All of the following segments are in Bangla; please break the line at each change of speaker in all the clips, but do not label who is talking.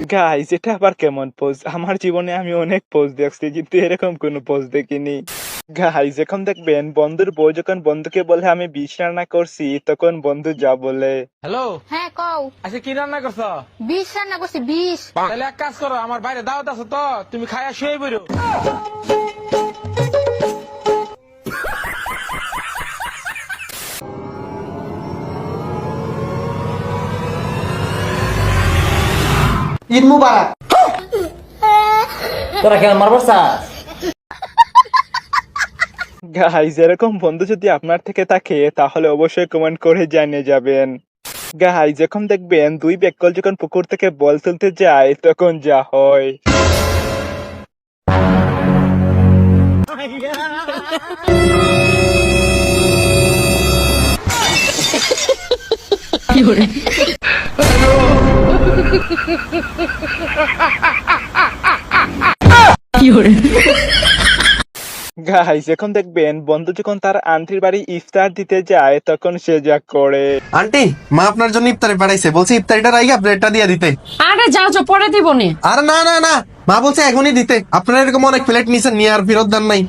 গাইস এটা আবার কেমন পোজ? আমার জীবনে আমি অনেক পোজ দেখছি কিন্তু এরকম কোনো পোজ দেখিনি। গাইস এখন দেখবেন বন্ধুর বউ যখন বন্ধুকে বলে আমি ২০ রান্না করছি তখন বন্ধু যা বলে।
হ্যালো,
হ্যাঁ কও।
আচ্ছা কি রান্না করছো?
২০ রান্না করছি ২০।
তাহলে এক কাজ করো, আমার বাইরে দাওয়াত আছে তো, তুমি খায়া শুয়ে বইরো।
ঈদ মুবারক। তোরা কেন মারবার চাস?
গাইস এরকম বন্ধু যদি আপনার থেকে থাকে তাহলে অবশ্যই কমেন্ট করে জানিয়ে যাবেন। গাইস এখন দেখবেন দুই বেককল যখন পুকুর থেকে বল তুলতে যায় তখন যা হয়। গাইস এখন দেখবেন বন্ধু যখন তার আন্টির বাড়ি ইফতার দিতে যায় তখন সে যা করে।
আন্টি, মা আপনার জন্য ইফতারি পাঠাইছে, বলছে ইফতারিটা রাইগা প্লেটটা দিয়ে দিতে।
আরে যাও যাও, পরে দিবনি।
আরে না না না, মা বলছে এখনই দিতে। আপনারা এরকম অনেক প্লেট নিছেন, নিয়ে আর ফেরত দেন নাই।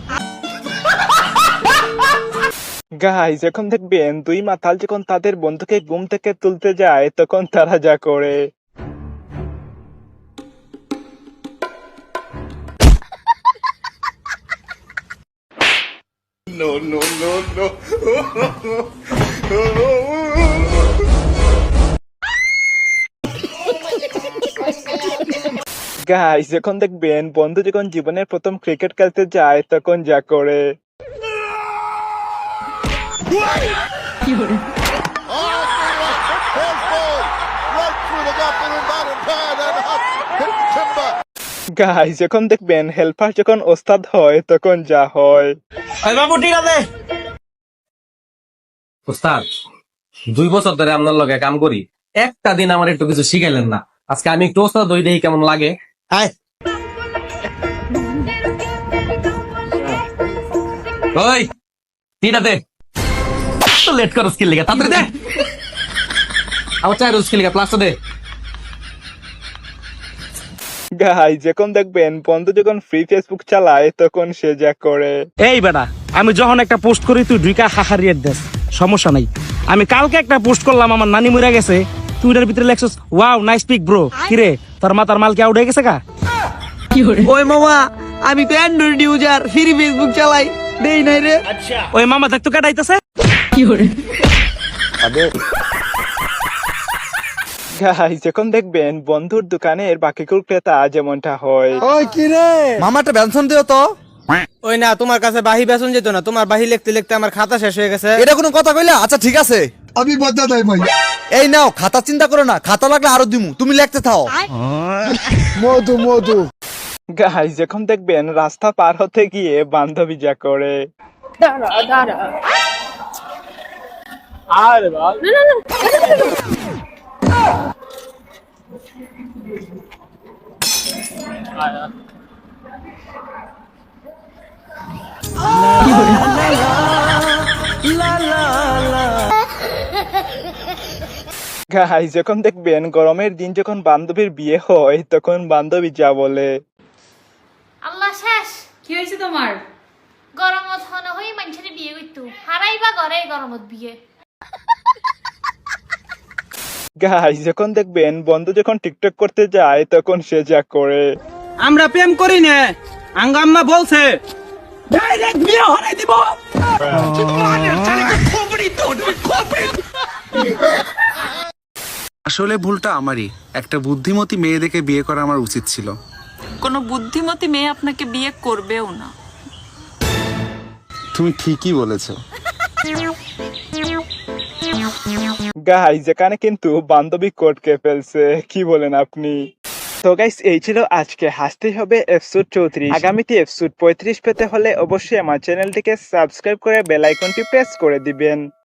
গাইস এখন দেখবেন দুই মাতাল যখন তাদের বন্ধুকে ঘুম থেকে তুলতে যায় তখন তারা যা করে। গাইস এখন দেখবেন বন্ধু যখন জীবনের প্রথম ক্রিকেট খেলতে যায় তখন যা করে। গাইস এখন দেখবেন হেল্পার যখন ওস্তাদ হয় তখন যা হয়।
এই বাবু ঠিক আছে।
উস্তাদ, 2 বছর ধরে আপনার লগে কাম করি, একটা দিন আমার একটু কিছু শিখাইলেন না। আজকে আমি একটু ওস্তাদ হই, দেখি কেমন লাগে।
আয়
ওই তিনটাতে তো লেট করো, স্কিল লেগে তাড়াতাড়ি দে। আমার চাই স্কিল লেগে প্লাসটা দে।
গাইস এখন দেখবেন বন্ধু যখন ফ্রি ফেসবুক চালায় তখন সে যা করে।
এই বেটা, আমি যখন একটা পোস্ট করি তুই ঢুকা হাহারিয়ে দেস, সমস্যা নাই। আমি কালকে একটা পোস্ট করলাম, আমার নানি মরে গেছে, তুই এটার ভিতরে লেখছস ওয়াও নাইস পিক ব্রো। কিরে তোর মাতার মাল কি আউট হয়ে গেছে কা?
ওই মামা, আমি তো অ্যান্ড্রয়েড ইউজার, ফ্রি ফেসবুক চালাই, দেই নাই রে।
ওই মামা দেখতো কাটাইতেছে।
গাইস এখন দেখবেন বন্ধুর দোকানের বাকিকুল ক্রেতা যেমনটা হয়।
ওই কি রে
মামাটা বেনশন দিও তো।
ওই না, তোমার কাছে বাহি বেতন যেত না, তোমার বাহি লিখতে লিখতে আমার খাতা শেষ হয়ে গেছে।
এটা কোনো কথা কইলা? আচ্ছা ঠিক আছে, আমি বদলা দেই ভাই। এই নাও খাতা, চিন্তা করো না, খাতা লাগলে আরো দিমু, তুমি লিখতে থাও। মধু মধু।
গাইস এখন দেখবেন রাস্তা পার হতে গিয়ে বান্ধবী যা করে।
দাঁড়া দাঁড়া।
আরে বল।
গাইস এখন দেখবেন গরমের দিন যখন বান্ধবীর বিয়ে হয় তখন বান্ধবী যা বলে।
আল্লাহ শেষ।
কি হয়েছে তোমার?
গরমত হন হই মানুষের বিয়ে করতো, হারাইবা ঘরে গরমত বিয়ে।
গাইস এখন দেখবেন বন্ধু যখন টিকটক করতে যায় তখন সে যা করে।
আমরা প্রেম করি না, আঙ্গাম্মা বলছে ডাইরেক্ট বিয়ে হরাই দিব।
আসলে ভুলটা আমারই। একটা বুদ্ধিমতী মেয়ে দেখে বিয়ে করা আমার উচিত ছিল।
কোনো বুদ্ধিমতী মেয়ে আপনাকে বিয়ে করবেও না।
তুমি ঠিকই বলেছো।
গাইস এখানে কিন্তু বান্ধবী কোটকে ফেলছে, কি বলেন আপনি? তো গাইস এই ছিল আজকে হাসতেই হবে এপিসোড 34। আগামীতে এপিসোড 35 পেতে হলে অবশ্যই আমার চ্যানেলটিকে সাবস্ক্রাইব করে বেল আইকনটি প্রেস করে দিবেন।